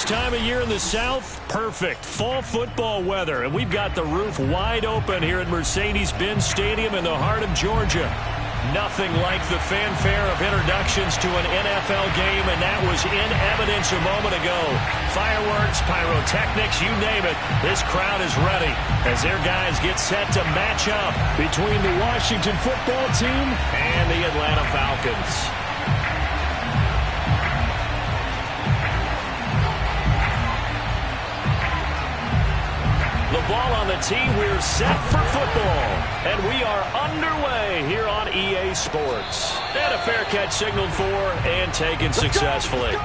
This time of year in the South, perfect. Fall football weather, and we've got the roof wide open here at Mercedes-Benz Stadium in the heart of Georgia. Nothing like the fanfare of introductions to an NFL game, and that was in evidence a moment ago. Fireworks, pyrotechnics, you name it. This crowd is ready as their guys get set to match up between the Washington football team and the Atlanta Falcons. The ball on the tee, we're set for football. And we are underway here on EA Sports. And a fair catch signaled for and taken successfully.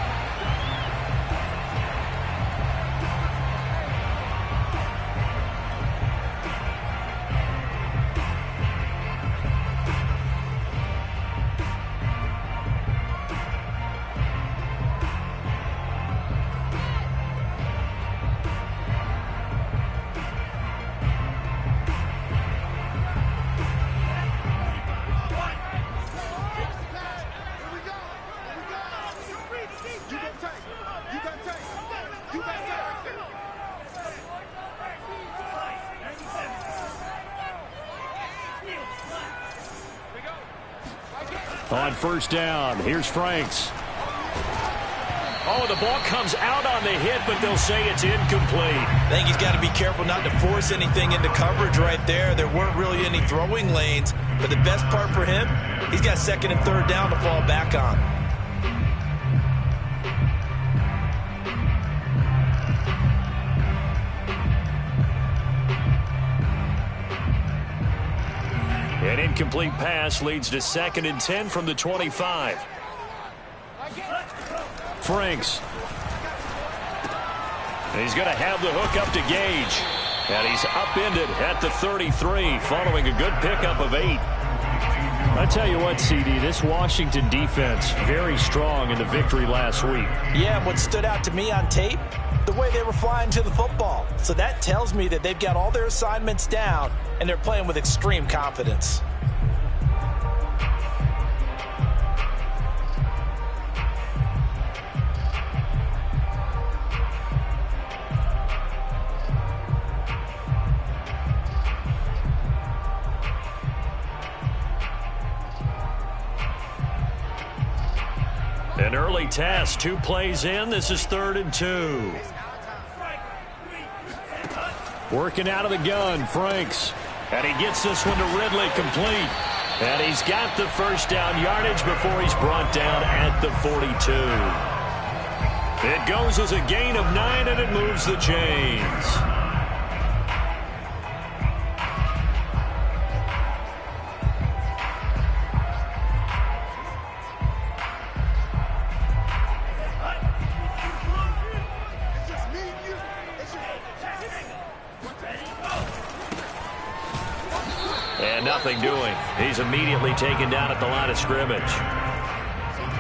On first down, here's Franks. Oh, the ball comes out on the hit, but they'll say it's incomplete. I think he's got to be careful not to force anything into coverage right there. There weren't really any throwing lanes, but the best part for him, he's got second and third down to fall back on. An incomplete pass leads to 2nd and 10 from the 25. Franks. And he's going to have the hook up to Gage. And he's upended at the 33 following a good pickup of 8. I tell you what, CD, this Washington defense, very strong in the victory last week. Yeah, what stood out to me on tape, the way they were flying to the football. So that tells me that they've got all their assignments down, and they're playing with extreme confidence. An early test, 2 plays in. This is 3rd and 2. Working out of the gun, Franks. And he gets this one to Ridley, complete. And he's got the first down yardage before he's brought down at the 42. It goes as a gain of 9, and it moves the chains. And nothing doing. He's immediately taken down at the line of scrimmage.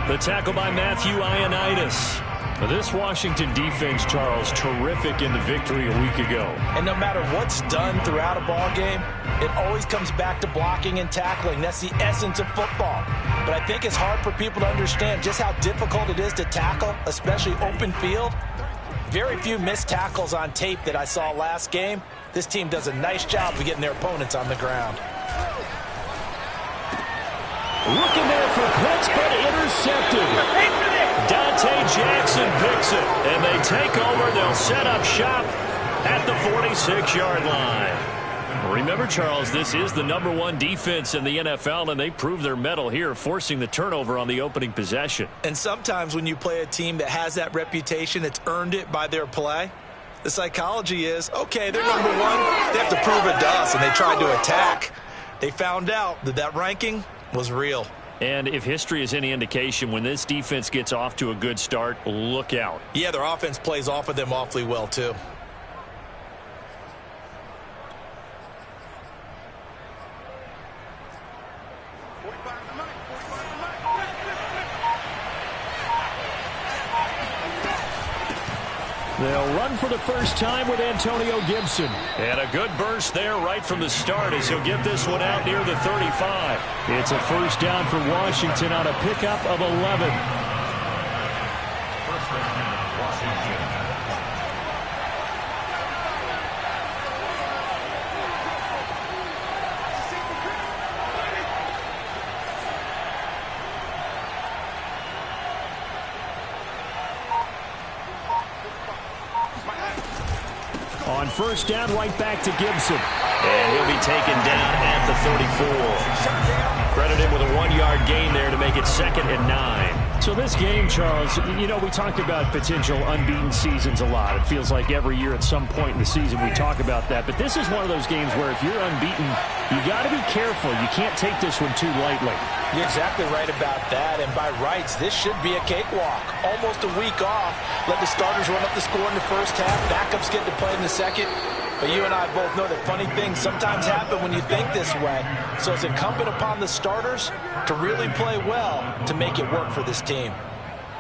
The tackle by Matthew Ioannidis. This Washington defense, Charles, terrific in the victory a week ago. And no matter what's done throughout a ball game, it always comes back to blocking and tackling. That's the essence of football. But I think it's hard for people to understand just how difficult it is to tackle, especially open field. Very few missed tackles on tape that I saw last game. This team does a nice job of getting their opponents on the ground. Looking there for Pitts, but intercepted. Dante Jackson picks it, and they take over. They'll set up shop at the 46-yard line. Remember, Charles, this is the #1 defense in the NFL, and they prove their mettle here, forcing the turnover on the opening possession. And sometimes when you play a team that has that reputation, that's earned it by their play, the psychology is, okay, they're #1. They have to prove it to us, and they tried to attack. They found out that that ranking was real. And if history is any indication, when this defense gets off to a good start, look out. Yeah, their offense plays off of them awfully well, too. They'll run for the first time with Antonio Gibson. And a good burst there right from the start as he'll get this one out near the 35. It's a first down for Washington on a pickup of 11. First down, Washington. first down right back to Gibson. And he'll be taken down at the 34. Credit him with a 1-yard gain there to make it 2nd and 9. So this game, Charles, you know, we talk about potential unbeaten seasons a lot. It feels like every year at some point in the season we talk about that. But this is one of those games where if you're unbeaten, you got to be careful. You can't take this one too lightly. You're exactly right about that. And by rights, this should be a cakewalk. Almost a week off. Let the starters run up the score in the first half. Backups get to play in the second. But you and I both know that funny things sometimes happen when you think this way. So it's incumbent upon the starters to really play well to make it work for this team.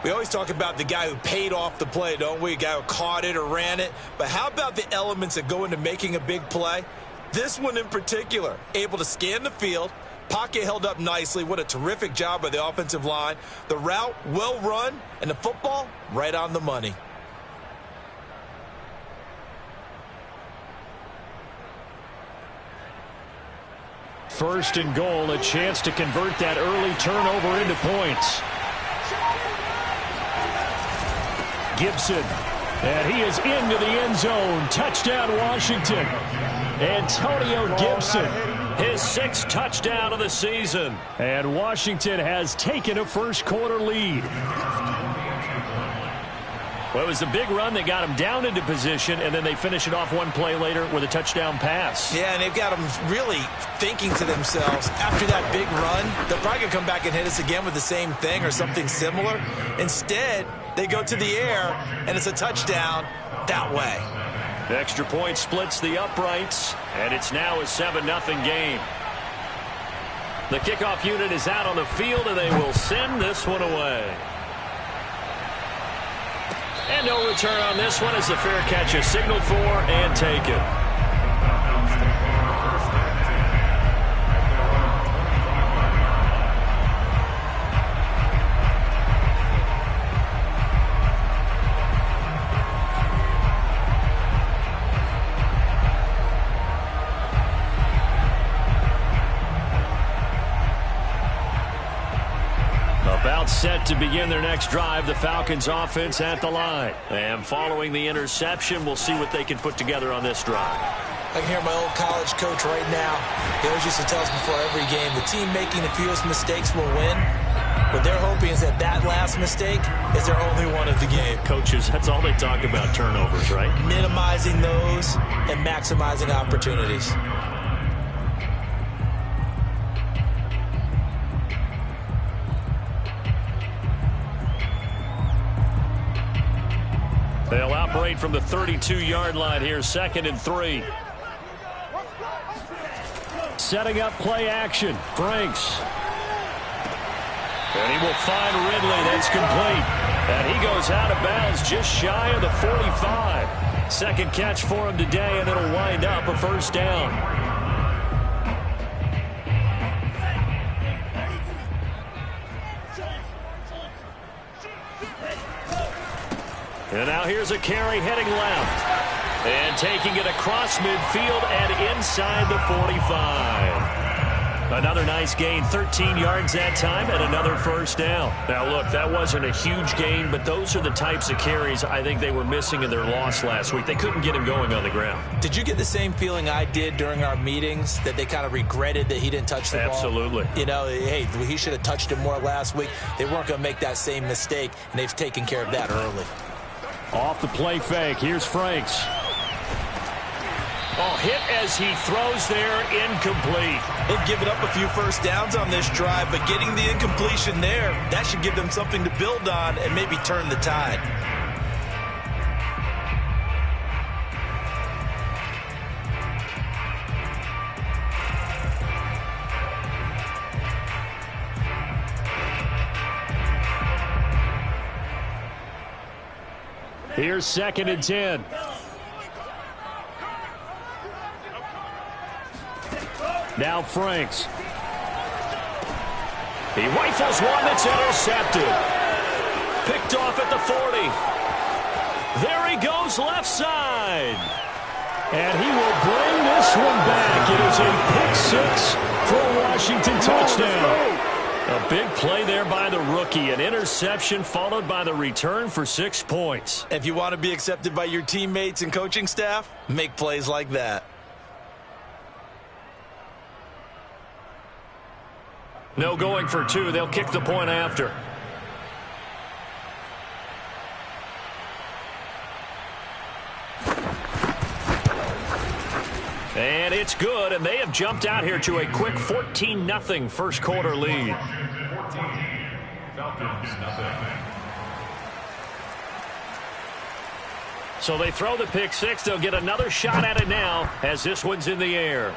We always talk about the guy who paid off the play, don't we? A guy who caught it or ran it. But how about the elements that go into making a big play? This one in particular, able to scan the field. Pocket held up nicely. What a terrific job by the offensive line. The route, well run, and the football, right on the money. First and goal, a chance to convert that early turnover into points. Gibson, and he is into the end zone. Touchdown, Washington. Antonio Gibson, his 6th touchdown of the season. And Washington has taken a first-quarter lead. Well, it was the big run that got them down into position, and then they finish it off one play later with a touchdown pass. Yeah, and they've got them really thinking to themselves, after that big run, they're probably going to come back and hit us again with the same thing or something similar. Instead, they go to the air, and it's a touchdown that way. The extra point splits the uprights, and it's now a 7-0 game. The kickoff unit is out on the field, and they will send this one away. And no return on this one as the fair catch is signaled for and taken. About set to begin their next drive, the Falcons offense at the line. And following the interception, we'll see what they can put together on this drive. I can hear my old college coach right now. He always used to tell us before every game, the team making the fewest mistakes will win. What they're hoping is that that last mistake is their only one of the game. Coaches, that's all they talk about, turnovers, right? Minimizing those and maximizing opportunities. They'll operate from the 32-yard line here, 2nd and 3. Setting up play action. Franks. And he will find Ridley. That's complete. And he goes out of bounds just shy of the 45. Second catch for him today, and it'll wind up a first down. And now here's a carry heading left. And taking it across midfield and inside the 45. Another nice gain, 13 yards that time, and another first down. Now, look, that wasn't a huge gain, but those are the types of carries I think they were missing in their loss last week. They couldn't get him going on the ground. Did you get the same feeling I did during our meetings, that they kind of regretted that he didn't touch the ball? Absolutely. You know, hey, he should have touched it more last week. They weren't going to make that same mistake, and they've taken care of that early. Off the play fake, here's Franks. Oh, hit as he throws there, incomplete. They've given up a few first downs on this drive, but getting the incompletion there, that should give them something to build on and maybe turn the tide. Here's 2nd and 10. Now Franks. He rifles one that's intercepted. Picked off at the 40. There he goes left side. And he will bring this one back. It is a pick six for a Washington touchdown. A big play there by the rookie. An interception followed by the return for 6 points. If you want to be accepted by your teammates and coaching staff, make plays like that. No going for 2. They'll kick the point after. And it's good, and they have jumped out here to a quick 14-0 first quarter lead. So they throw the pick six. They'll get another shot at it now as this one's in the air.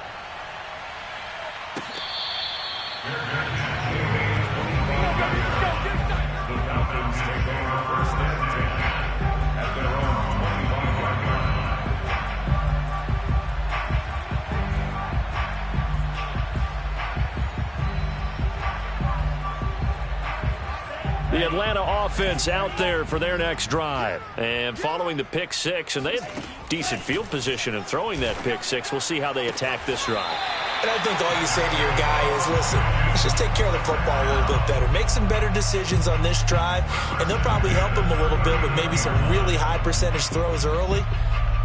The Atlanta offense out there for their next drive. And following the pick six, and they have decent field position in throwing that pick six. We'll see how they attack this drive. And I think all you say to your guy is, listen, let's just take care of the football a little bit better. Make some better decisions on this drive, and they'll probably help him a little bit with maybe some really high percentage throws early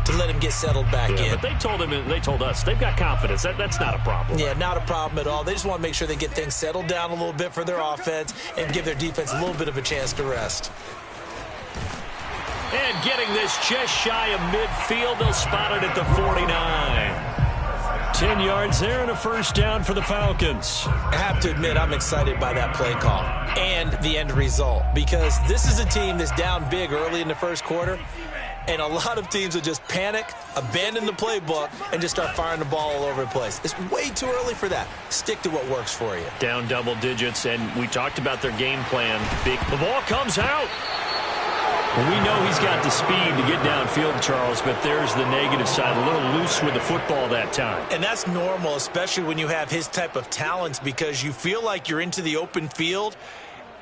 to let him get settled back in. But they told him, and they told us, they've got confidence. That's not a problem. Yeah, not a problem at all. They just want to make sure they get things settled down a little bit for their offense and give their defense a little bit of a chance to rest. And getting this just shy of midfield, they'll spot it at the 49. 10 yards there and a first down for the Falcons. I have to admit, I'm excited by that play call and the end result, because this is a team that's down big early in the first quarter, and a lot of teams will just panic, abandon the playbook, and just start firing the ball all over the place. It's way too early for that. Stick to what works for you. Down double digits, and we talked about their game plan. The ball comes out. Well, we know he's got the speed to get downfield, Charles, but there's the negative side. A little loose with the football that time. And that's normal, especially when you have his type of talents, because you feel like you're into the open field,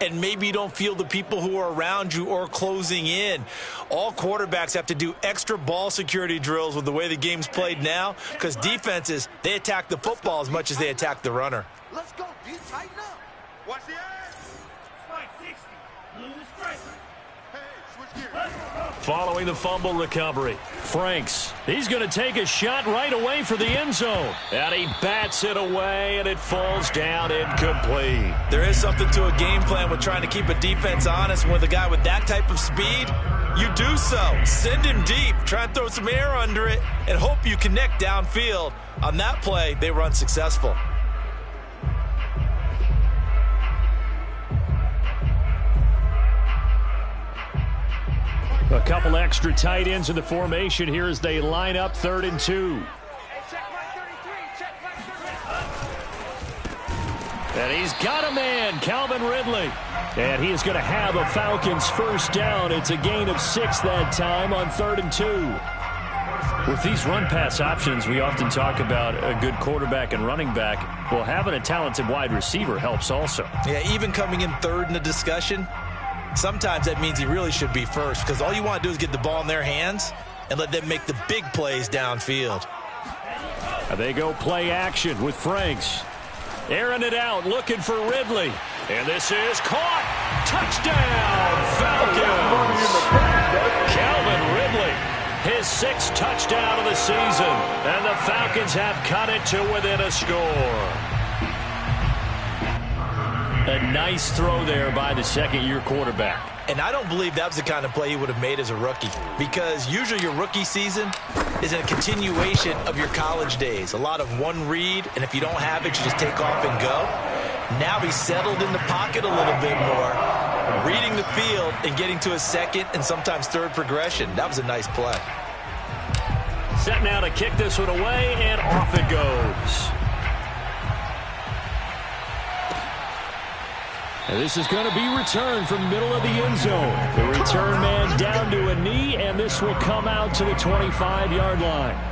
and maybe you don't feel the people who are around you or closing in. All quarterbacks have to do extra ball security drills with the way the game's played now, because defenses, they attack the football as much as they attack the runner. Let's go, D. Tighten up. Watch the ass. Spike 60. Lose strike. Hey, switch gears. Following the fumble recovery, Franks, he's going to take a shot right away for the end zone. And he bats it away, and it falls down incomplete. There is something to a game plan with trying to keep a defense honest. With a guy with that type of speed, you do so. Send him deep, try and throw some air under it, and hope you connect downfield. On that play, they were unsuccessful. A couple extra tight ends in the formation here as they line up 3rd and 2. And he's got a man, Calvin Ridley. And he is going to have a Falcons first down. It's a gain of 6 that time on 3rd and 2. With these run-pass options, we often talk about a good quarterback and running back. Well, having a talented wide receiver helps also. Yeah, even coming in 3rd in the discussion, sometimes that means he really should be first, because all you want to do is get the ball in their hands and let them make the big plays downfield. They go play action with Franks. Airing it out, looking for Ridley. And this is caught. Touchdown, Falcons. Calvin Ridley, his 6th touchdown of the season. And the Falcons have cut it to within a score. A nice throw there by the second-year quarterback. And I don't believe that was the kind of play he would have made as a rookie, because usually your rookie season is a continuation of your college days. A lot of one read, and if you don't have it, you just take off and go. Now he's settled in the pocket a little bit more, reading the field and getting to a 2nd and sometimes 3rd progression. That was a nice play. Set now to kick this one away, and off it goes. And this is going to be returned from middle of the end zone. The return man down to a knee, and this will come out to the 25-yard line.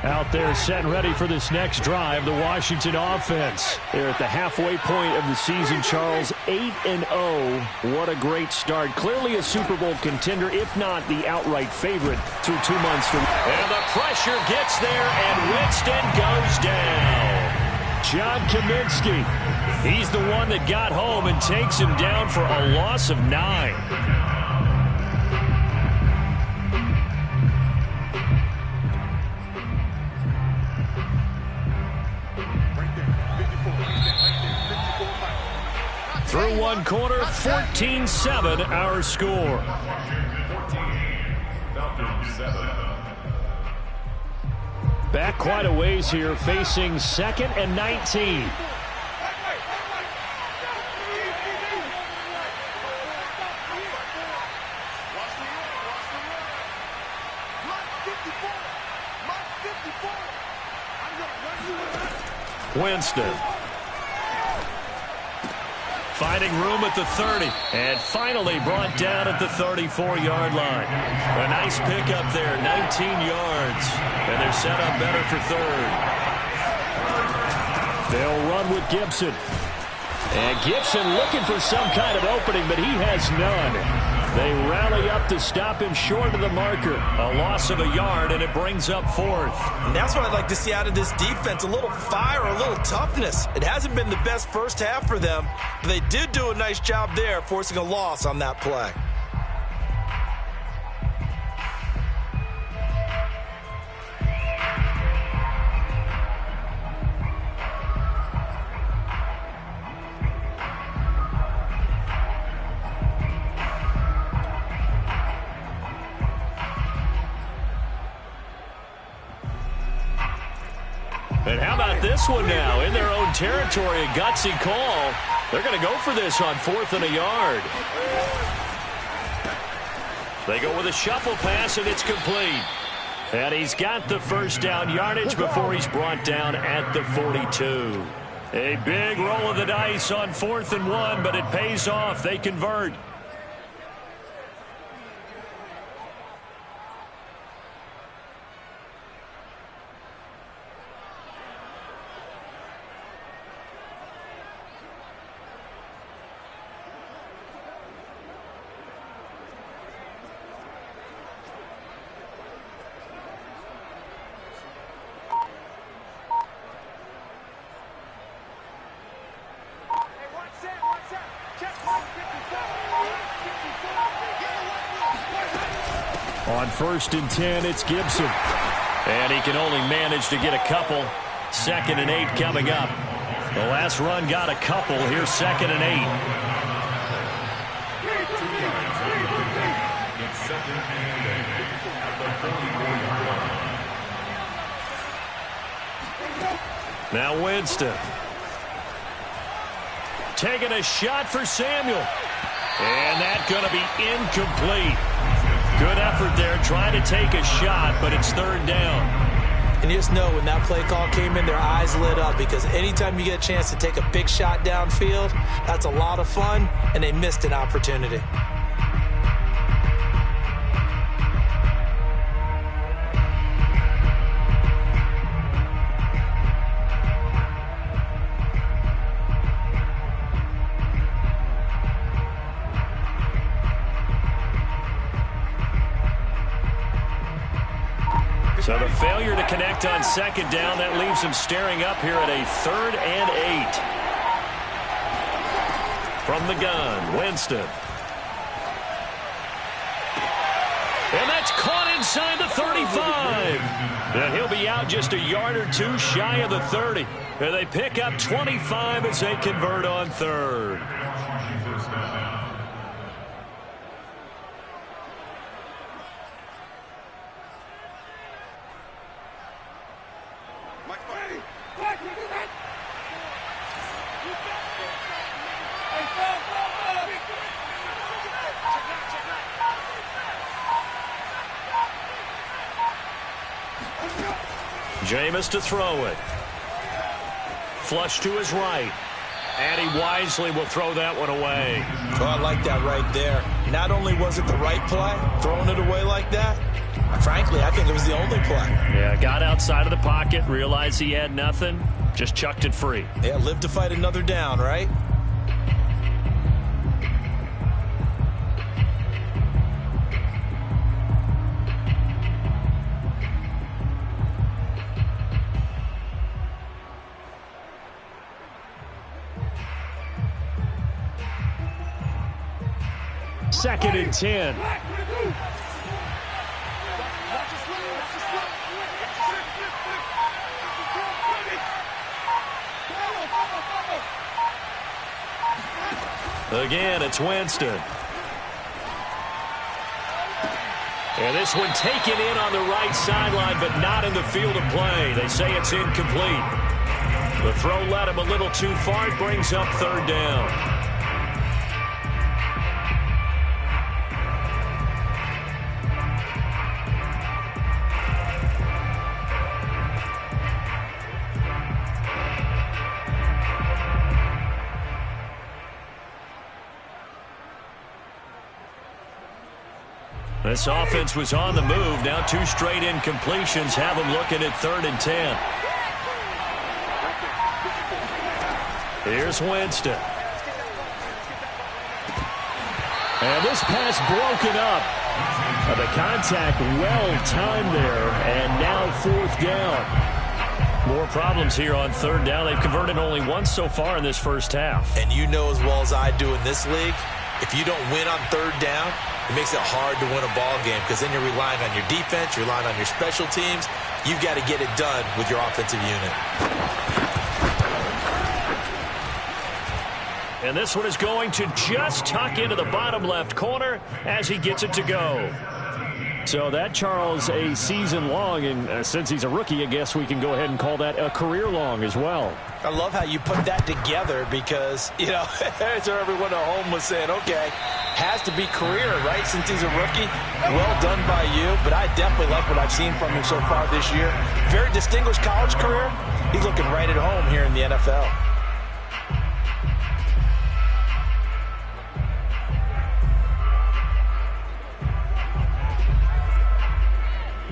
Out there set and ready for this next drive, the Washington offense. They're at the halfway point of the season, Charles, 8-0. What a great start. Clearly a Super Bowl contender, if not the outright favorite through 2 months. And the pressure gets there, and Winston goes down. John Kaminsky. He's the one that got home and takes him down for a loss of 9. Through one quarter, 14-7 our score. Back quite a ways here, facing 2nd and 19. Winston. Finding room at the 30. And finally brought down at the 34-yard line. A nice pickup there, 19 yards. And they're set up better for 3rd. They'll run with Gibson. And Gibson looking for some kind of opening, but he has none. They rally up to stop him short of the marker. A loss of a yard, and it brings up 4th. And that's what I'd like to see out of this defense, a little fire, a little toughness. It hasn't been the best first half for them, but they did do a nice job there, forcing a loss on that play. And how about this one now? In their own territory, a gutsy call. They're going to go for this on 4th and a yard. They go with a shuffle pass, and it's complete. And he's got the first down yardage before he's brought down at the 42. A big roll of the dice on 4th and 1, but it pays off. They convert. On 1st and 10, it's Gibson. And he can only manage to get a couple. 2nd and 8 coming up. The last run got a couple. Here's 2nd and 8. Now Winston. Taking a shot for Samuel. And that's going to be incomplete. Good effort there, trying to take a shot, but it's 3rd down. And you just know when that play call came in, their eyes lit up, because anytime you get a chance to take a big shot downfield, that's a lot of fun, and they missed an opportunity. So the failure to connect on 2nd down, that leaves him staring up here at a 3rd and 8. From the gun, Winston. And that's caught inside the 35. And he'll be out just a yard or two shy of the 30. And they pick up 25 as they convert on 3rd. Jameis to throw it. Flush to his right. And he wisely will throw that one away. Oh, I like that right there. Not only was it the right play, throwing it away like that, Frankly, I think it was the only play. Yeah, got outside of the pocket, realized he had nothing, just chucked it free. Yeah, live to fight another down, right? Second and 10. Again, it's Winston. And this one taken in on the right sideline, but not in the field of play. They say it's incomplete. The throw led him a little too far. It brings up third down. This offense was on the move. Now 2 straight incompletions have them looking at 3rd and 10. Here's Winston. And this pass broken up. The contact well timed there, and now 4th down. More problems here on 3rd down. They've converted only once so far in this first half. And you know as well as I do in this league, if you don't win on 3rd down, it makes it hard to win a ball game because then you're relying on your defense, you're relying on your special teams. You've got to get it done with your offensive unit. And this one is going to just tuck into the bottom left corner as he gets it to go. So that, Charles, a season long, and since he's a rookie, I guess we can go ahead and call that a career long as well. I love how you put that together because, you know, so everyone at home was saying, okay, has to be career, right, since he's a rookie. Well done by you, but I definitely like what I've seen from him so far this year. Very distinguished college career. He's looking right at home here in the NFL.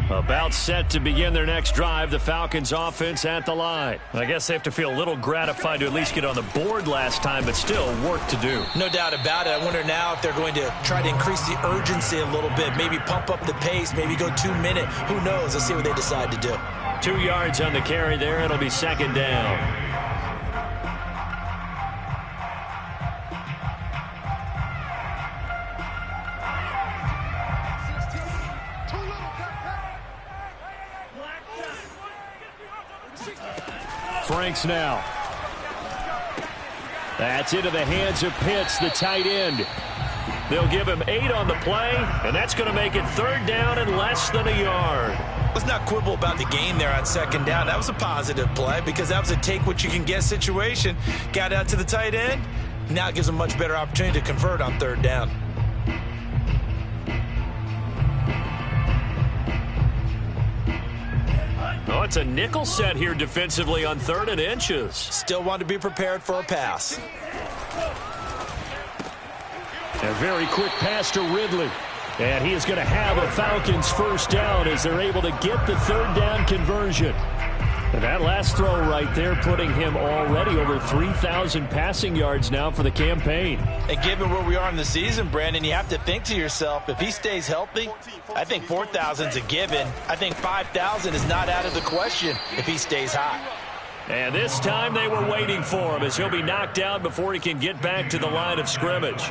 About set to begin their next drive, the Falcons offense at the line. I guess they have to feel a little gratified to at least get on the board last time, but still work to do. No doubt about it. I wonder now if they're going to try to increase the urgency a little bit, maybe pump up the pace, maybe go 2 minute. Who knows? Let's see what they decide to do. 2 yards on the carry there. It'll be 2nd down. Franks now. That's into the hands of Pitts, the tight end. They'll give him 8 on the play, and that's going to make it 3rd down and less than a yard. Let's not quibble about the gain there on 2nd down. That was a positive play because that was a take-what-you-can-get situation. Got out to the tight end. Now it gives them a much better opportunity to convert on 3rd down. Oh, it's a nickel set here defensively on 3rd and inches. Still want to be prepared for a pass. A very quick pass to Ridley. And he is going to have a Falcons 1st down as they're able to get the 3rd down conversion. And that last throw right there putting him already over 3,000 passing yards now for the campaign. And given where we are in the season, Brandon, you have to think to yourself, if he stays healthy, I think 4,000 is a given. I think 5,000 is not out of the question if he stays hot. And this time they were waiting for him as he'll be knocked down before he can get back to the line of scrimmage.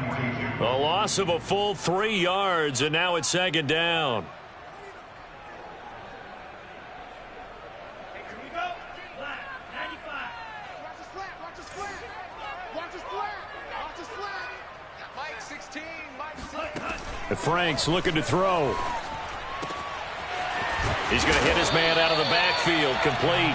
A loss of a full 3 yards, and now it's 2nd down. Franks looking to throw. He's going to hit his man out of the backfield, complete.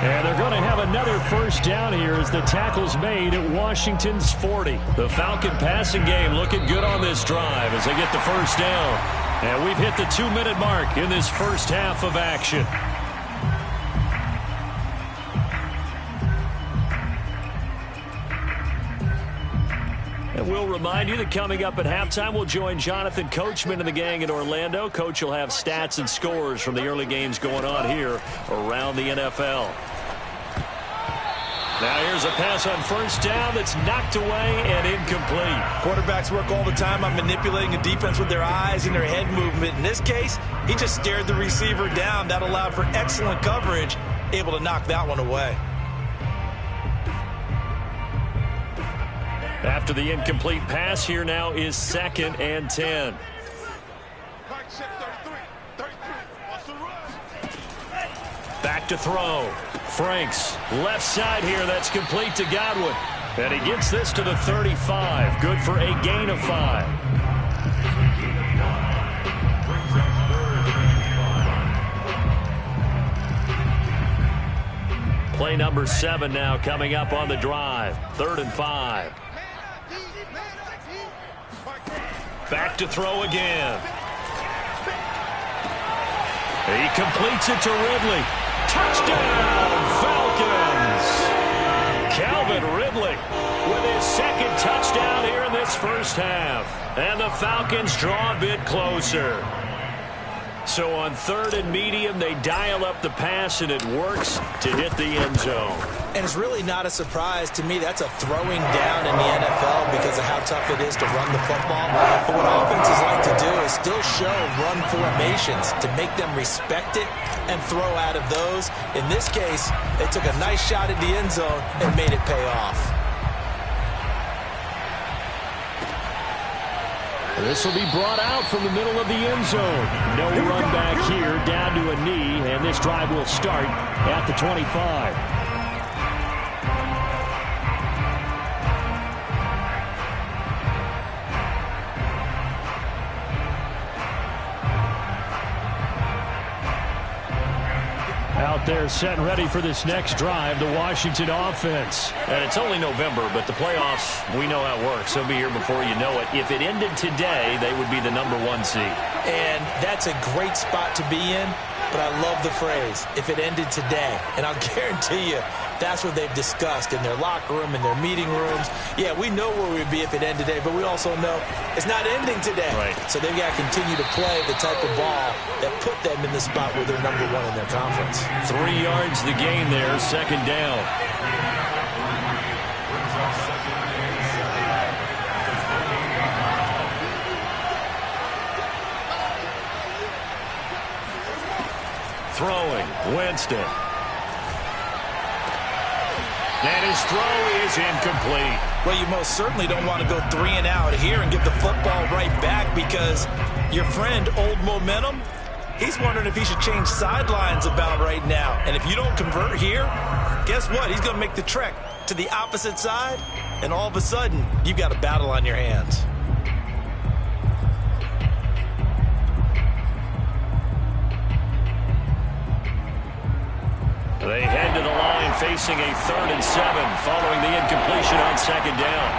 And they're going to have another 1st down here as the tackle's made at Washington's 40. The Falcon passing game looking good on this drive as they get the 1st down. And we've hit the 2-minute mark in this first half of action. And we'll remind you that coming up at halftime, we'll join Jonathan Coachman and the gang in Orlando. Coach will have stats and scores from the early games going on here around the NFL. Now here's a pass on first down that's knocked away and incomplete. Quarterbacks work all the time on manipulating a defense with their eyes and their head movement. In this case, he just stared the receiver down. That allowed for excellent coverage, able to knock that one away. After the incomplete pass, here now is 2nd and 10. Back to throw. Franks, left side here. That's complete to Godwin. And he gets this to the 35. Good for a gain of 5. Play number 7 now coming up on the drive. 3rd and 5. Back to throw again. He completes it to Ridley. Touchdown, Falcons! Calvin Ridley with his 2nd touchdown here in this first half. And the Falcons draw a bit closer. So on 3rd and medium, they dial up the pass, and it works to hit the end zone. And it's really not a surprise to me. That's a throwing down in the NFL because of how tough it is to run the football. But what offenses like to do is still show run formations to make them respect it and throw out of those. In this case, they took a nice shot at the end zone and made it pay off. This will be brought out from the middle of the end zone. No run back here, down to a knee, and this drive will start at the 25. Out there set and ready for this next drive, the Washington offense. And it's only November, but the playoffs, we know how it works. They'll be here before you know it. If it ended today, they would be the number 1 seed. And that's a great spot to be in, but I love the phrase, if it ended today. And I'll guarantee you, that's what they've discussed in their locker room, in their meeting rooms. Yeah, we know where we'd be if it ended today, but we also know it's not ending today. Right. So they've got to continue to play the type of ball that put them in the spot where they're number 1 in their conference. 3 yards the gain there, 2nd down. Throwing, Winston. And his throw is incomplete. Well, you most certainly don't want to go 3 and out here and give the football right back because your friend, Old Momentum, he's wondering if he should change sidelines about right now. And if you don't convert here, guess what? He's going to make the trek to the opposite side, and all of a sudden, you've got a battle on your hands. They head to the line facing a 3rd and 7 following the incompletion on 2nd down.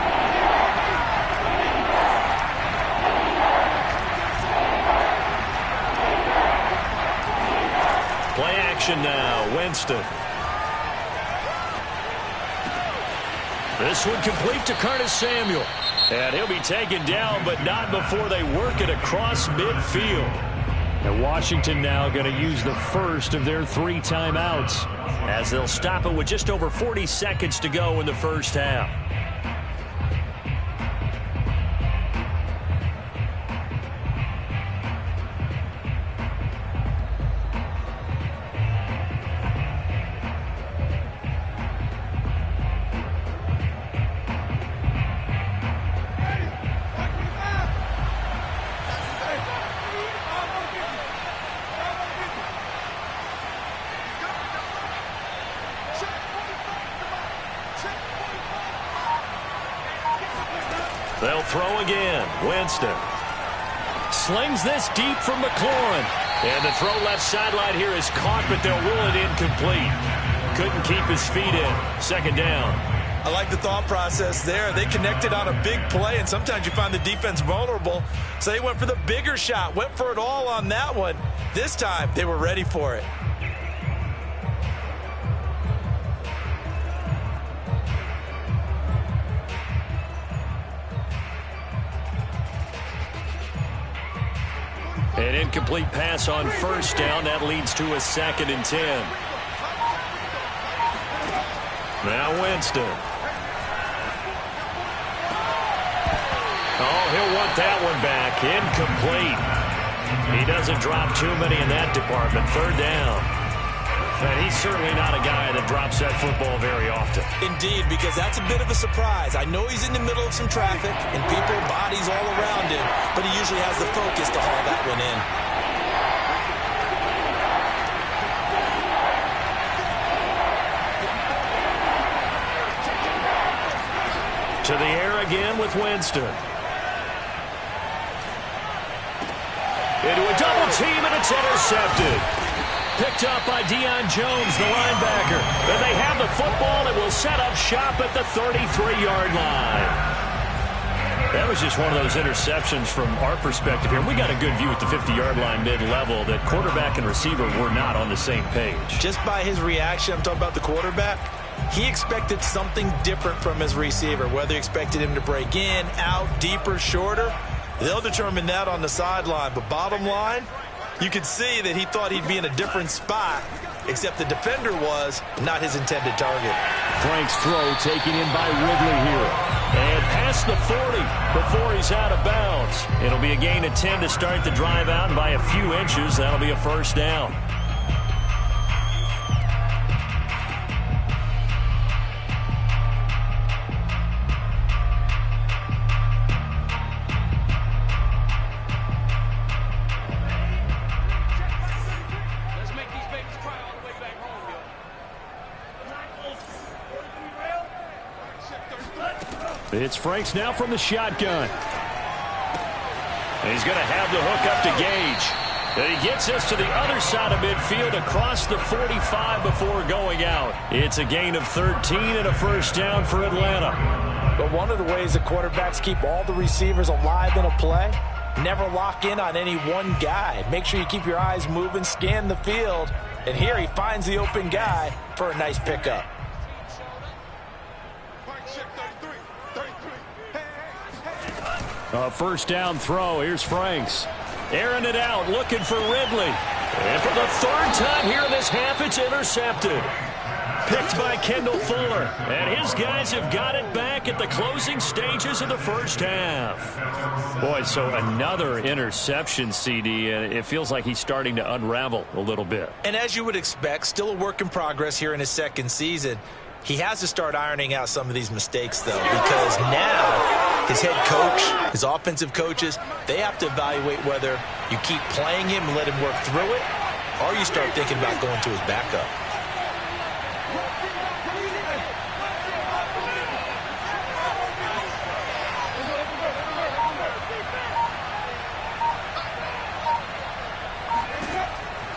Play action now, Winston. This one complete to Curtis Samuel. And he'll be taken down, but not before they work it across midfield. And Washington now going to use the first of their 3 timeouts, as they'll stop it with just over 40 seconds to go in the first half. They'll throw again. Winston slings this deep from McLaurin. And the throw left sideline here is caught, but they'll rule it incomplete. Couldn't keep his feet in. 2nd down. I like the thought process there. They connected on a big play, and sometimes you find the defense vulnerable. So they went for the bigger shot, went for it all on that one. This time, they were ready for it. An incomplete pass on first down. That leads to a 2nd and 10. Now Winston. Oh, he'll want that one back. Incomplete. He doesn't drop too many in that department. 3rd down. And he's certainly not a guy that drops that football very often. Indeed, because that's a bit of a surprise. I know he's in the middle of some traffic and people, bodies all around him, but he usually has the focus to haul that one in. To the air again with Winston. Into a double team, and it's intercepted. Picked up by Deion Jones, the linebacker. Then they have the football and will set up shop at the 33-yard line. That was just one of those interceptions from our perspective here. We got a good view at the 50-yard line mid-level that quarterback and receiver were not on the same page. Just by his reaction, I'm talking about the quarterback, he expected something different from his receiver, whether he expected him to break in, out, deeper, shorter. They'll determine that on the sideline. But bottom line, you could see that he thought he'd be in a different spot, except the defender was not his intended target. Frank's throw taken in by Ridley here. And past the 40 before he's out of bounds. It'll be a gain of 10 to start the drive out, and by a few inches, that'll be a 1st down. It's Franks now from the shotgun. He's going to have the hook up to Gage. And he gets us to the other side of midfield across the 45 before going out. It's a gain of 13 and a 1st down for Atlanta. But one of the ways the quarterbacks keep all the receivers alive in a play, never lock in on any one guy. Make sure you keep your eyes moving, scan the field. And here he finds the open guy for a nice pickup. 1st down throw. Here's Franks. Airing it out, looking for Ridley. And for the 3rd time here in this half, it's intercepted. Picked by Kendall Fuller. And his guys have got it back at the closing stages of the 1st half. Boy, so another interception, CD, and it feels like he's starting to unravel a little bit. And as you would expect, still a work in progress here in his 2nd season. He has to start ironing out some of these mistakes, though, because now his head coach, his offensive coaches, they have to evaluate whether you keep playing him and let him work through it, or you start thinking about going to his backup.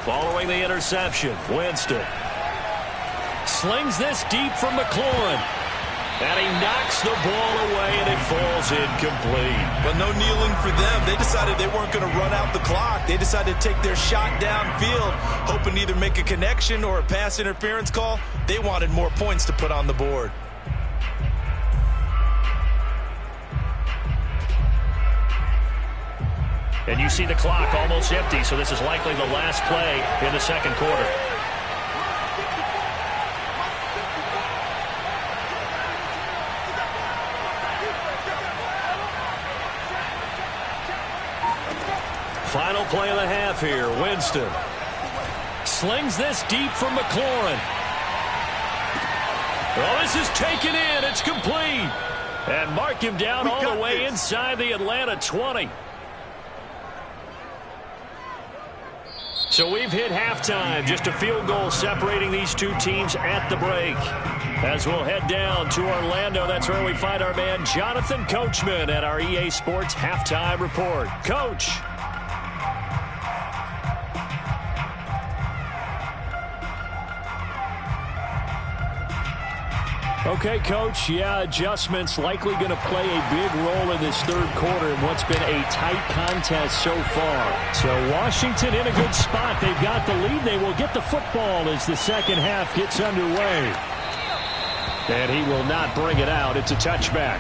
Following the interception, Winston slings this deep from McLaurin. And he knocks the ball away, and it falls incomplete. But no kneeling for them. They decided they weren't going to run out the clock. They decided to take their shot downfield, hoping to either make a connection or a pass interference call. They wanted more points to put on the board. And you see the clock almost empty, so this is likely the last play in the 2nd quarter. Final play of the half here. Winston slings this deep from McLaurin. Well, this is taken in. It's complete. And mark him down all the way inside the Atlanta 20. So we've hit halftime. Just a field goal separating these two teams at the break. As we'll head down to Orlando, that's where we find our man Jonathan Coachman at our EA Sports Halftime Report. Coach. Okay, Coach, yeah, adjustments likely going to play a big role in this 3rd quarter in what's been a tight contest so far. So Washington in a good spot. They've got the lead. They will get the football as the 2nd half gets underway. And he will not bring it out. It's a touchback.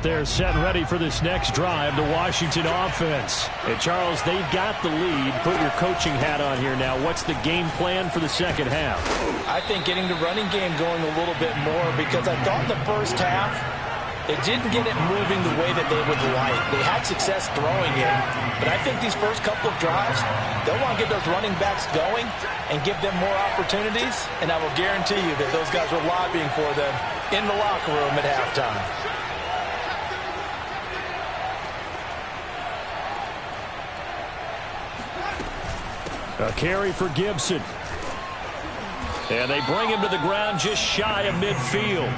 They're set and ready for this next drive, the Washington offense. And, Charles, they've got the lead. Put your coaching hat on here now. What's the game plan for the second half? I think getting the running game going a little bit more, because I thought in the first half it didn't get it moving the way that they would like. They had success throwing it, but I think these first couple of drives, they'll want to get those running backs going and give them more opportunities, and I will guarantee you that those guys were lobbying for them in the locker room at halftime. A carry for Gibson. And they bring him to the ground just shy of midfield.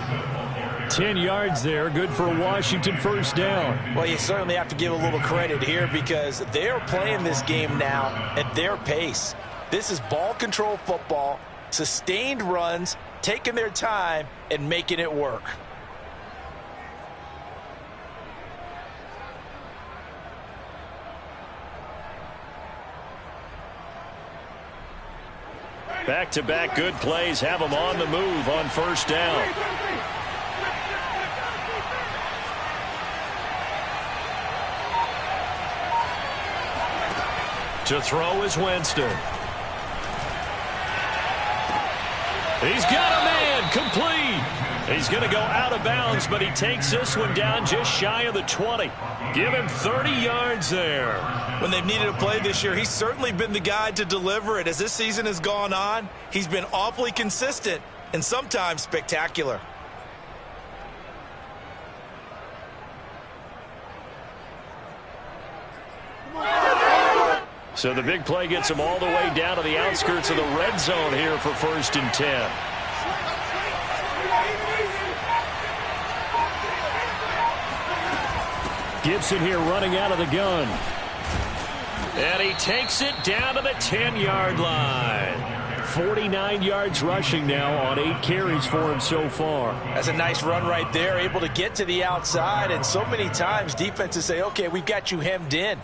10 yards there, good for a Washington first down. Well, you certainly have to give a little credit here, because they're playing this game now at their pace. This is ball control football, sustained runs, taking their time and making it work. Back-to-back good plays have them on the move on first down. To throw is Winston. He's got a man, complete. He's going to go out of bounds, but he takes this one down just shy of the 20. Give him 30 yards there. When they've needed a play this year, he's certainly been the guy to deliver it. As this season has gone on, he's been awfully consistent and sometimes spectacular. So the big play gets him all the way down to the outskirts of the red zone here for 1st and 10. Gibson here running out of the gun. And he takes it down to the 10-yard line. 49 yards rushing now on 8 carries for him so far. That's a nice run right there, able to get to the outside. And so many times defenses say, okay, we've got you hemmed in.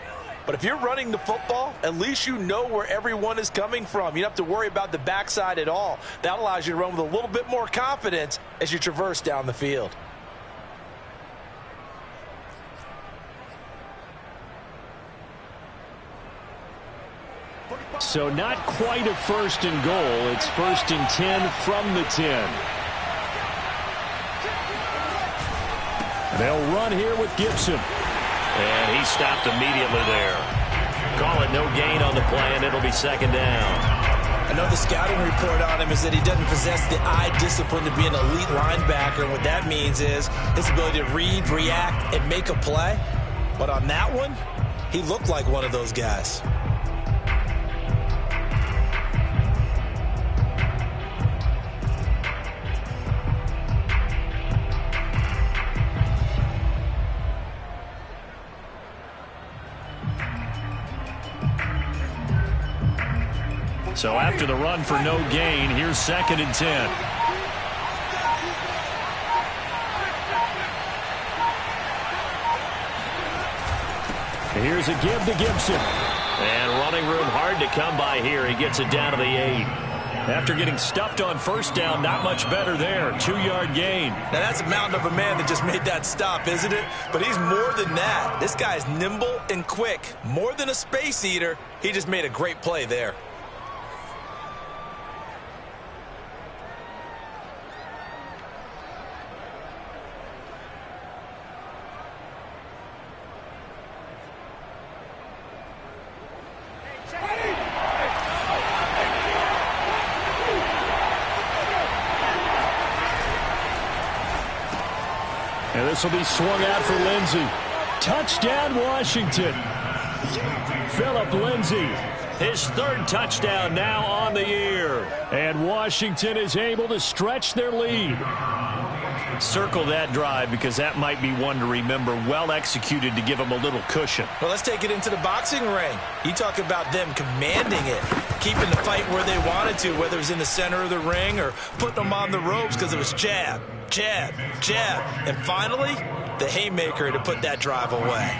But if you're running the football, at least you know where everyone is coming from. You don't have to worry about the backside at all. That allows you to run with a little bit more confidence as you traverse down the field. So not quite a 1st and goal. It's 1st and 10 from the 10. They'll run here with Gibson. And he stopped immediately there. Call it no gain on the play, and it'll be 2nd down. I know the scouting report on him is that he doesn't possess the eye discipline to be an elite linebacker. And what that means is his ability to read, react, and make a play. But on that one, he looked like one of those guys. So after the run for no gain, here's 2nd and 10. Here's a give to Gibson. And running room hard to come by here. He gets it down to the 8. After getting stuffed on first down, not much better there. 2-yard gain. Now that's a mountain of a man that just made that stop, isn't it? But he's more than that. This guy's nimble and quick. More than a space eater. He just made a great play there. And this will be swung out for Lindsey. Touchdown, Washington. Philip Lindsey. His 3rd touchdown now on the year. And Washington is able to stretch their lead. Circle that drive, because that might be one to remember. Well executed to give him a little cushion. Well, let's take it into the boxing ring. You talk about them commanding it, keeping the fight where they wanted to, whether it was in the center of the ring or putting them on the ropes, because it was jab, jab, jab. And finally, the haymaker to put that drive away.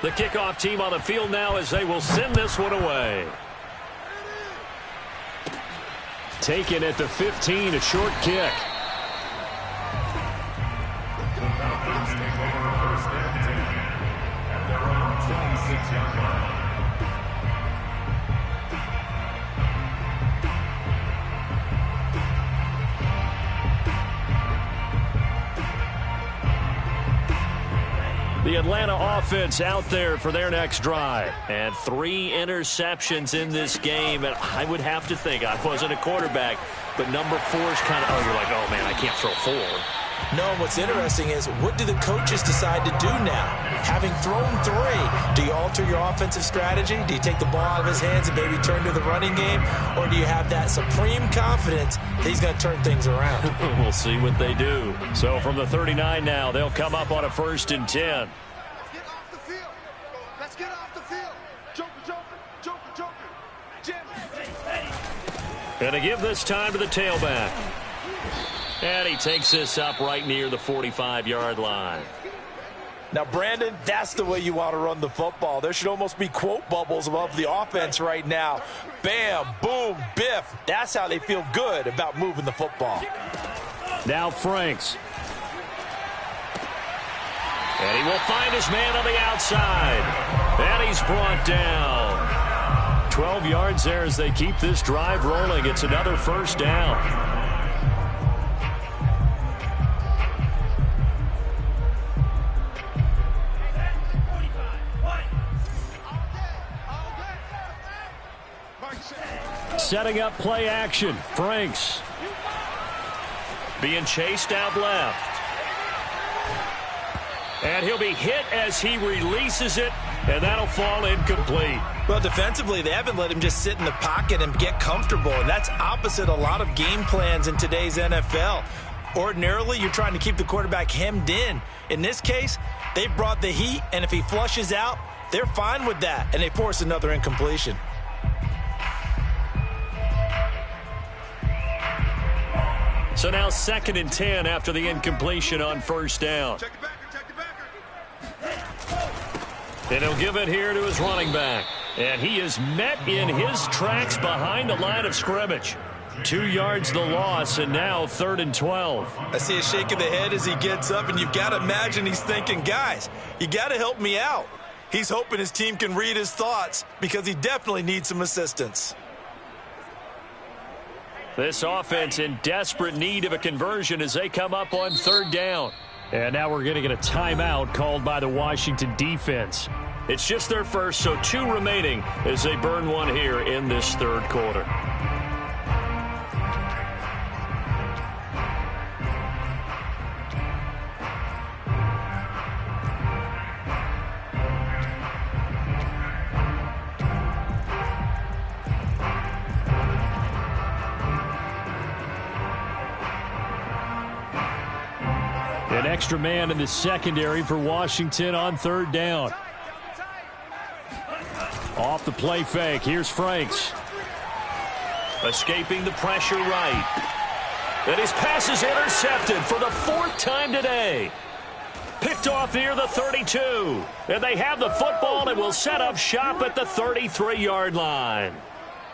The kickoff team on the field now as they will send this one away. Taken at the 15, a short kick. The Atlanta offense out there for their next drive. And 3 interceptions in this game. And I would have to think, I wasn't a quarterback, but number 4 is kind of, oh, you're like, oh, man, I can't throw 4. No, what's interesting is, what do the coaches decide to do now? Having thrown 3, do you alter your offensive strategy? Do you take the ball out of his hands and maybe turn to the running game? Or do you have that supreme confidence that he's going to turn things around? We'll see what they do. So from the 39 now, they'll come up on a 1st and 10. Let's get off the field. Let's get off the field. Joker. Jim. And to give this time to the tailback. And he takes this up right near the 45-yard line. Now, Brandon, that's the way you want to run the football. There should almost be quote bubbles above the offense right now. Bam, boom, biff. That's how they feel good about moving the football. Now Franks. And he will find his man on the outside. And he's brought down. 12 yards there as they keep this drive rolling. It's another 1st down. Setting up play action. Franks. Being chased out left. And he'll be hit as he releases it, and that'll fall incomplete. Well, defensively, they haven't let him just sit in the pocket and get comfortable, and that's opposite a lot of game plans in today's NFL. Ordinarily, you're trying to keep the quarterback hemmed in. In this case, they brought the heat, and if he flushes out, they're fine with that, and they force another incompletion. So now 2nd and 10 after the incompletion on 1st down. Check the backer. And he'll give it here to his running back. And he is met in his tracks behind the line of scrimmage. 2 yards the loss, and now 3rd and 12. I see a shake of the head as he gets up, and you've got to imagine he's thinking, guys, you got to help me out. He's hoping his team can read his thoughts because he definitely needs some assistance. This offense in desperate need of a conversion as they come up on 3rd down. And now we're going to get a timeout called by the Washington defense. It's just their first, so 2 remaining as they burn one here in this 3rd quarter. An extra man in the secondary for Washington on 3rd down. Off the play fake. Here's Franks. Escaping the pressure right. And his pass is intercepted for the 4th time today. Picked off near the 32. And they have the football and will set up shop at the 33-yard line.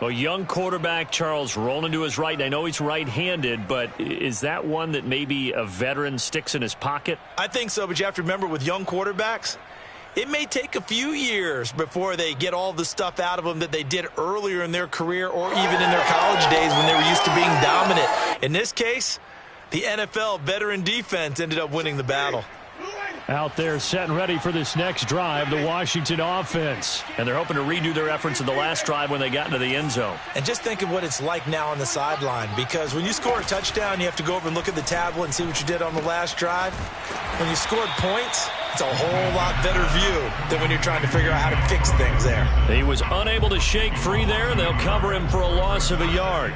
A young quarterback, Charles, rolling to his right. And I know he's right-handed, but is that one that maybe a veteran sticks in his pocket? I think so, but you have to remember with young quarterbacks, it may take a few years before they get all the stuff out of them that they did earlier in their career or even in their college days when they were used to being dominant. In this case, the NFL veteran defense ended up winning the battle. Out there set and ready for this next drive, the Washington offense. And they're hoping to redo their efforts in the last drive when they got into the end zone. And just think of what it's like now on the sideline, because when you score a touchdown, you have to go over and look at the tablet and see what you did on the last drive. When you scored points, it's a whole lot better view than when you're trying to figure out how to fix things there. He was unable to shake free there, and they'll cover him for a loss of a yard.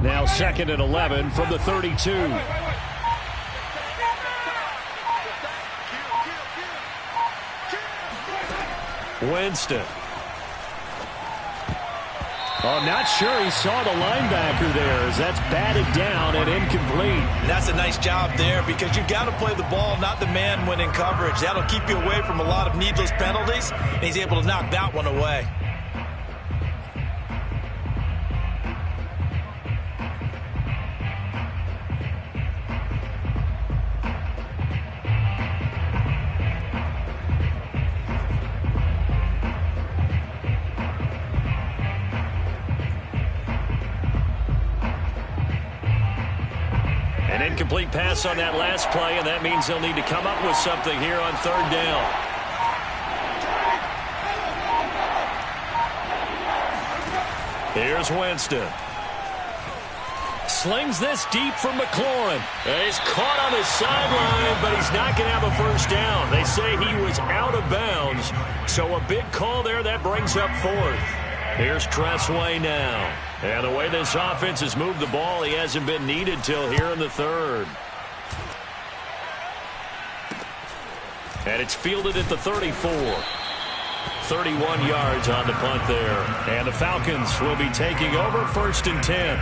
Now 2nd and 11 from the 32. Winston. Oh, not sure he saw the linebacker there as that's batted down and incomplete. And that's a nice job there because you've got to play the ball, not the man when in coverage. That'll keep you away from a lot of needless penalties, and he's able to knock that one away. Incomplete pass on that last play, and that means they'll need to come up with something here on third down. Here's Winston. Slings this deep from McLaurin. He's caught on his sideline, but he's not going to have a first down. They say he was out of bounds, so a big call there. That brings up fourth. Here's Tressway now. And the way this offense has moved the ball, he hasn't been needed till here in the third. And it's fielded at the 34. 31 yards on the punt there. And the Falcons will be taking over 1st and 10.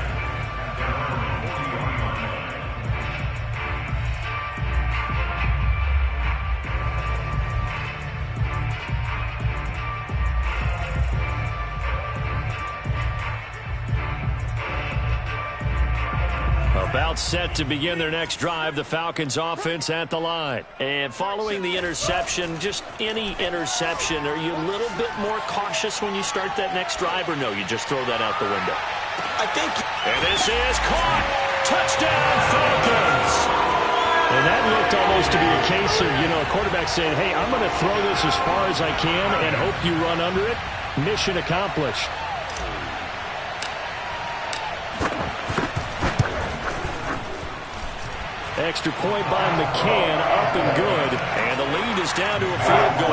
About set to begin their next drive, the Falcons offense at the line. And following the interception, just any interception, are you a little bit more cautious when you start that next drive, or no, you just throw that out the window? I think. And this is caught. Touchdown, Falcons. And that looked almost to be a case of, a quarterback saying, hey, I'm going to throw this as far as I can and hope you run under it. Mission accomplished. Extra point by McCann, up and good. And the lead is down to a field goal.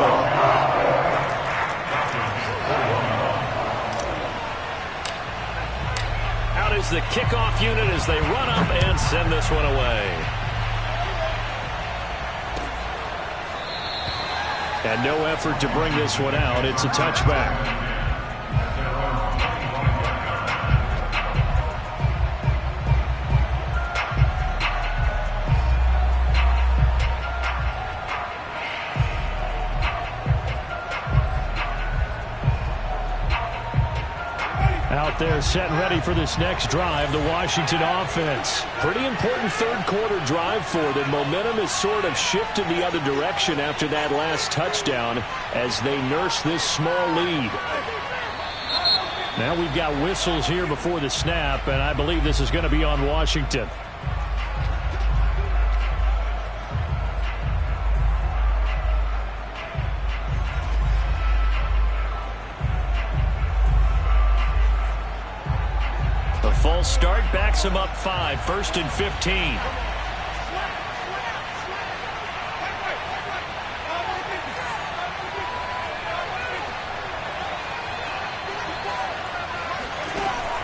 Out is the kickoff unit as they run up and send this one away. And no effort to bring this one out. It's a touchback. Out there set and ready for this next drive, the Washington offense. Pretty important third quarter drive for them. Momentum has sort of shifted the other direction after that last touchdown as they nurse this small lead. Now we've got whistles here before the snap, and I believe this is going to be on Washington. Full start backs him up 5, 1st and 15.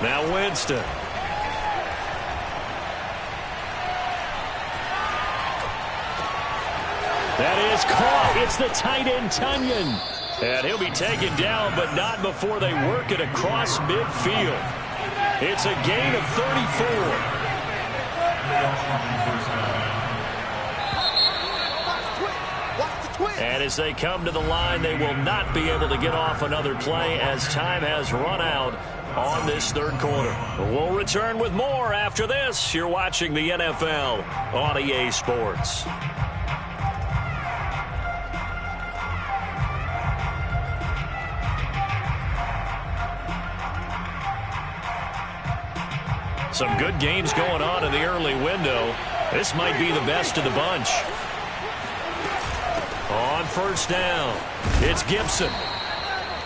Now Winston. That is caught. It's the tight end, Tunyon. And he'll be taken down, but not before they work it across midfield. It's a gain of 34. And as they come to the line, they will not be able to get off another play as time has run out on this third quarter. We'll return with more after this. You're watching the NFL on EA Sports. Some good games going on in the early window. This might be the best of the bunch. On first down, it's Gibson.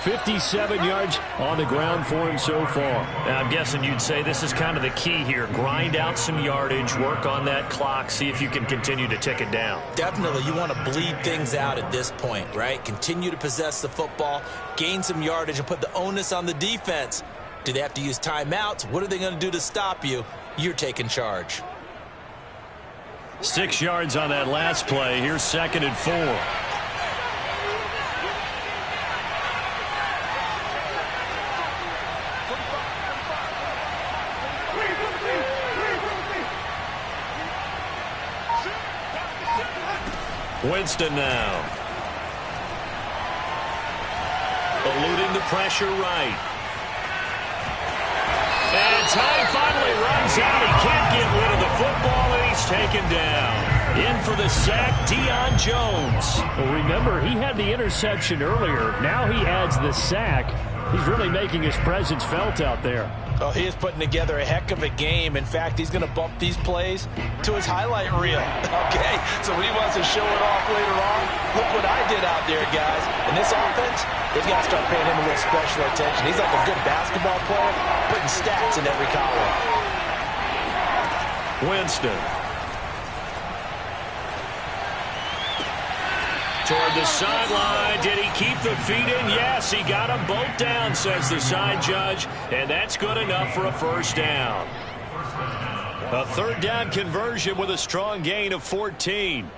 57 yards on the ground for him so far. Now, I'm guessing you'd say this is kind of the key here. Grind out some yardage, work on that clock, see if you can continue to tick it down. Definitely, you want to bleed things out at this point, right? Continue to possess the football, gain some yardage, and put the onus on the defense. Do they have to use timeouts? What are they going to do to stop you? You're taking charge. 6 yards on that last play. Here's 2nd and 4. Winston now. Eluding the pressure right. And time finally runs out. He can't get rid of the football, and he's taken down. In for the sack, Deion Jones. Well, remember, he had the interception earlier. Now he adds the sack. He's really making his presence felt out there. Oh, he is putting together a heck of a game. In fact, he's going to bump these plays to his highlight reel. Okay, so when he wants to show it off later on, look what I did out there, guys. And this offense, they've got to start paying him a little special attention. He's like a good basketball player, putting stats in every column. Winston. Toward the sideline. Did he keep the feet in? Yes, he got them both down, says the side judge. And that's good enough for a first down. A third down conversion with a strong gain of 14.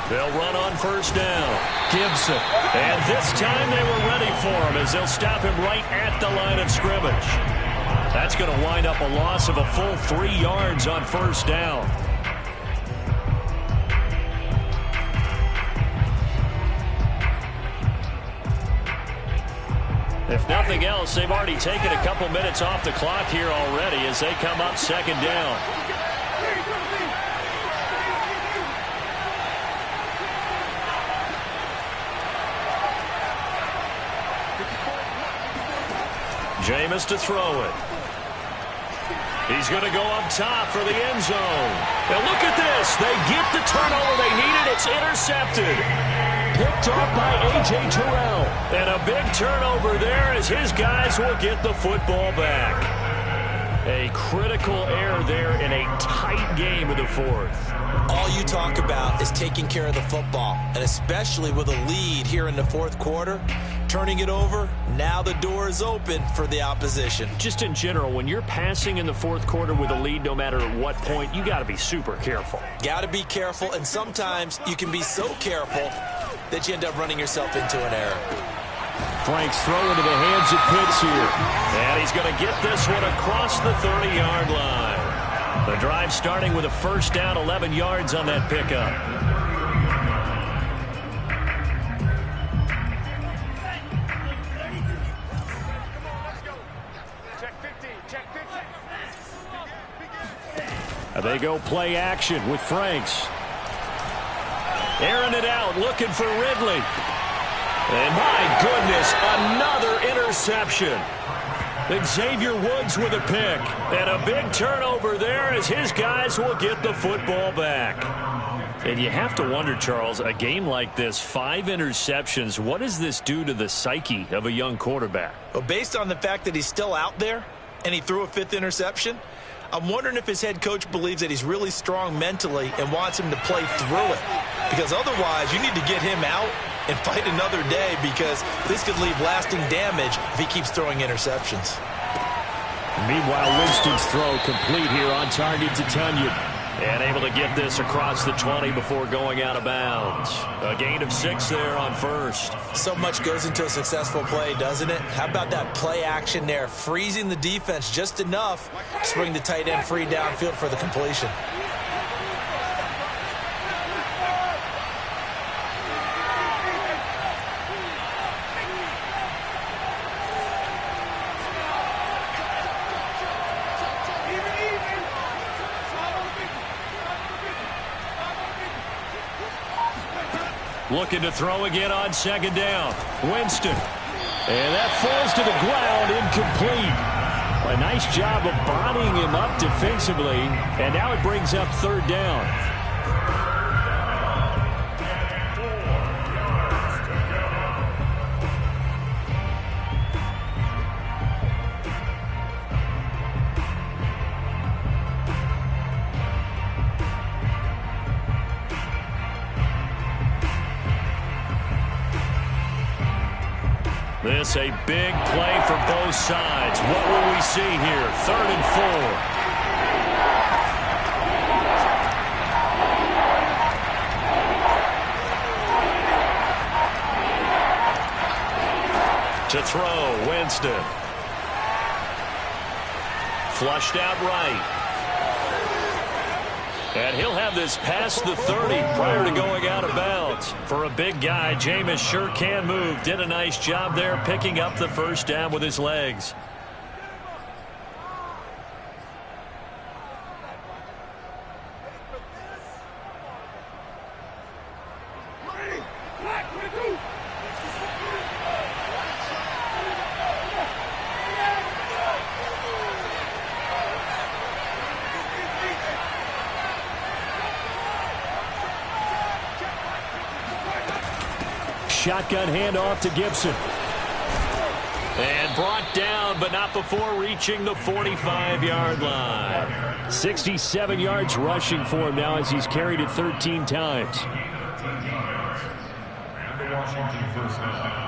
They'll run on first down. Gibson. And this time they were ready for him as they'll stop him right at the line of scrimmage. That's going to wind up a loss of a full 3 yards on first down. If nothing else, they've already taken a couple minutes off the clock here already as they come up second down. Jameis to throw it. He's going to go up top for the end zone. And look at this. They get the turnover they needed. It's intercepted. Picked off by A.J. Terrell. And a big turnover there as his guys will get the football back. A critical error there in a tight game of the fourth. All you talk about is taking care of the football, and especially with a lead here in the fourth quarter, turning it over, now the door is open for the opposition. Just in general, when you're passing in the fourth quarter with a lead, no matter at what point, you got to be super careful. Got to be careful, and sometimes you can be so careful that you end up running yourself into an error. Frank's throw into the hands of Pitts here. And he's going to get this one across the 30-yard line. The drive starting with a first down, 11 yards on that pickup. They go play action with Franks. Airing it out, looking for Ridley. And my goodness, another interception. Xavier Woods with a pick. And a big turnover there as his guys will get the football back. And you have to wonder, Charles, a game like this, 5 interceptions, what does this do to the psyche of a young quarterback? Well, based on the fact that he's still out there and he threw a 5th interception, I'm wondering if his head coach believes that he's really strong mentally and wants him to play through it. Because otherwise, you need to get him out and fight another day, because this could leave lasting damage if he keeps throwing interceptions. Meanwhile, Winston's throw complete here on target to Tunyon. And able to get this across the 20 before going out of bounds. A gain of 6 there on first. So much goes into a successful play, doesn't it? How about that play action there? Freezing the defense just enough to bring the tight end free downfield for the completion. Looking to throw again on second down. Winston. And that falls to the ground, incomplete. A nice job of bodying him up defensively. And now it brings up third down. This a big play for both sides. What will we see here? 3rd and 4. To throw, Winston. Flushed out right. And he'll have this past the 30 prior to going out of bounds. For a big guy, Jameis sure can move. Did a nice job there picking up the first down with his legs. shotgun handoff to Gibson. And brought down, but not before reaching the 45-yard line. 67 yards rushing for him now as he's carried it 13 times. And the Washington first down.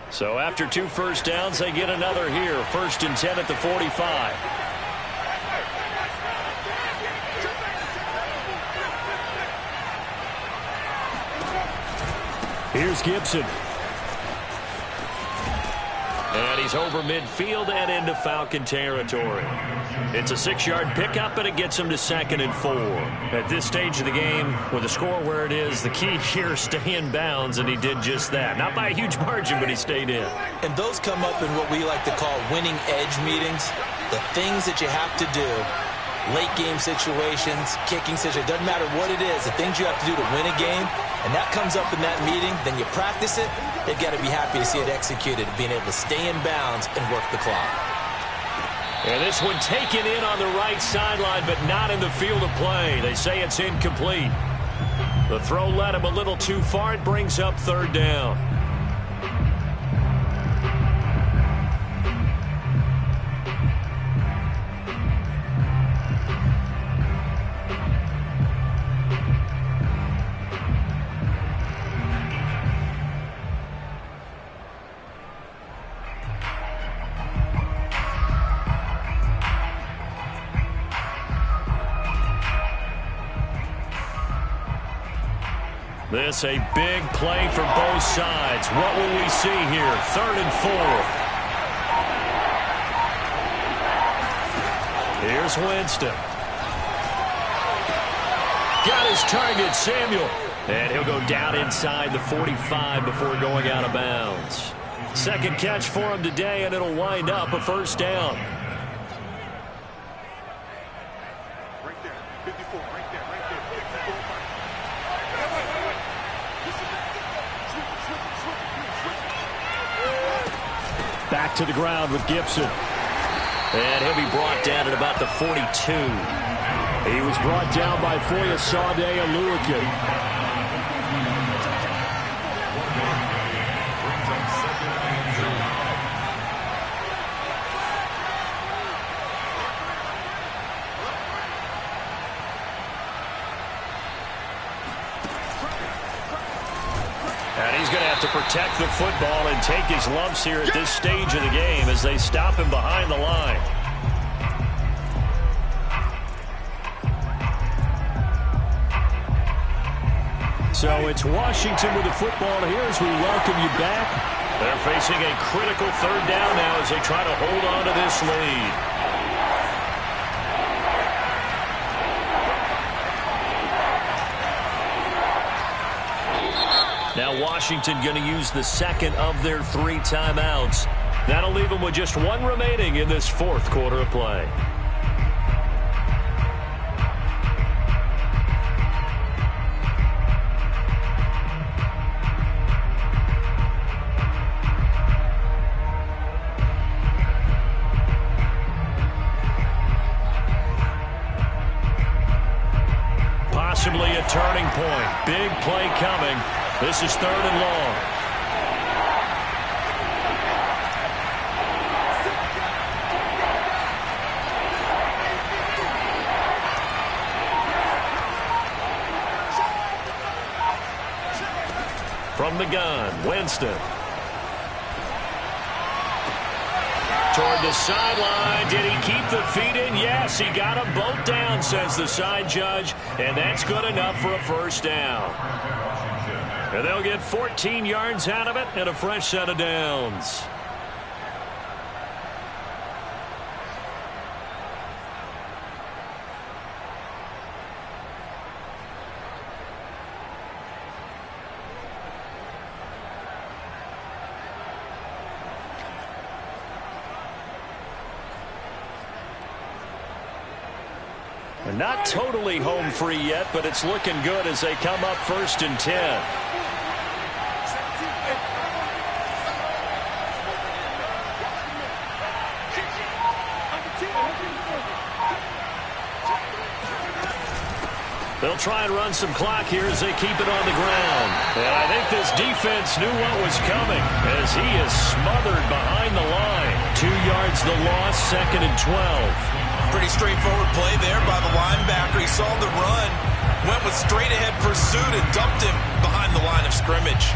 So after 2 first downs, they get another here. 1st and 10 at the 45. Here's Gibson. And he's over midfield and into Falcon territory. It's a 6-yard pickup, and it gets him to 2nd and 4. At this stage of the game, with the score where it is, the key here is stay in bounds, and he did just that. Not by a huge margin, but he stayed in. And those come up in what we like to call winning edge meetings. The things that you have to do, late game situations, kicking situations, doesn't matter what it is, the things you have to do to win a game, and that comes up in that meeting, then you practice it, they've got to be happy to see it executed, being able to stay in bounds and work the clock. And this one taken in on the right sideline, but not in the field of play. They say it's incomplete. The throw led him a little too far. It brings up 3rd down. This a big play for both sides. What will we see here? 3rd and 4. Here's Winston. Got his target, Samuel. And he'll go down inside the 45 before going out of bounds. 2nd catch for him today, and it'll wind up a 1st down. Right there. 54. Right there. Right there. 54. Back to the ground with Gibson. And he'll be brought down at about the 42. He was brought down by Foya Sade Aluakin. And he's going to have to protect the football and take his lumps here at this stage of the game as they stop him behind the line. So it's Washington with the football here as we welcome you back. They're facing a critical 3rd down now as they try to hold on to this lead. Now Washington going to use the 2nd of their 3 timeouts. That'll leave them with just 1 remaining in this 4th quarter of play. Possibly a turning point. Big play coming. This is 3rd and long. From the gun, Winston. Toward the sideline. Did he keep the feet in? Yes, he got them both down, says the side judge. And that's good enough for a 1st down. And they'll get 14 yards out of it and a fresh set of downs. And not totally home free yet, but it's looking good as they come up 1st and 10. They'll try and run some clock here as they keep it on the ground. And I think this defense knew what was coming as he is smothered behind the line. 2 yards the loss, 2nd and 12. Pretty straightforward play there by the linebacker. He saw the run, went with straight-ahead pursuit, and dumped him behind the line of scrimmage.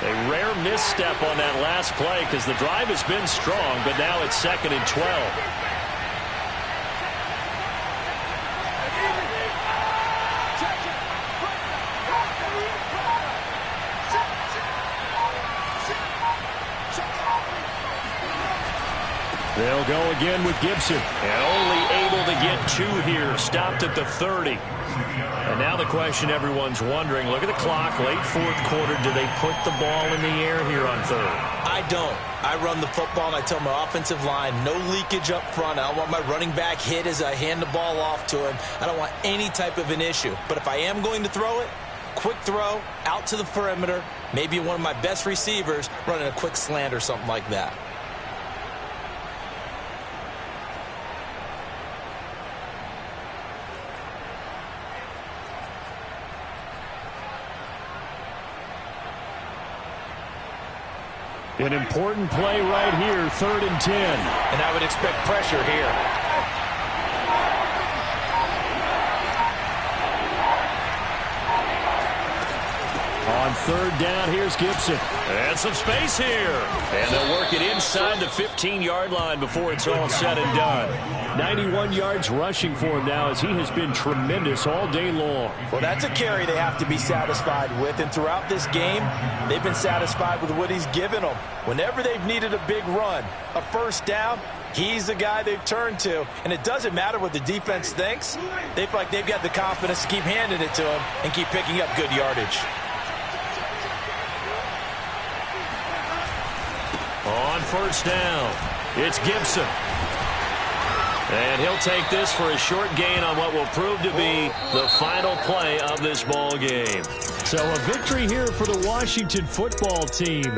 A rare misstep on that last play because the drive has been strong, but now it's 2nd and 12. They'll go again with Gibson, and only able to get 2 here, stopped at the 30. And now the question everyone's wondering, look at the clock, late 4th quarter, do they put the ball in the air here on 3rd? I don't. I run the football, and I tell my offensive line, no leakage up front. I don't want my running back hit as I hand the ball off to him. I don't want any type of an issue. But if I am going to throw it, quick throw, out to the perimeter, maybe one of my best receivers running a quick slant or something like that. An important play right here, 3rd and 10. And I would expect pressure here. On 3rd down, here's Gibson. And some space here. And they'll work it inside the 15-yard line before it's all said and done. 91 yards rushing for him now as he has been tremendous all day long. Well, that's a carry they have to be satisfied with. And throughout this game, they've been satisfied with what he's given them. Whenever they've needed a big run, a 1st down, he's the guy they've turned to. And it doesn't matter what the defense thinks. They feel like they've got the confidence to keep handing it to him and keep picking up good yardage. On 1st down, it's Gibson. And he'll take this for a short gain on what will prove to be the final play of this ball game. So a victory here for the Washington football team.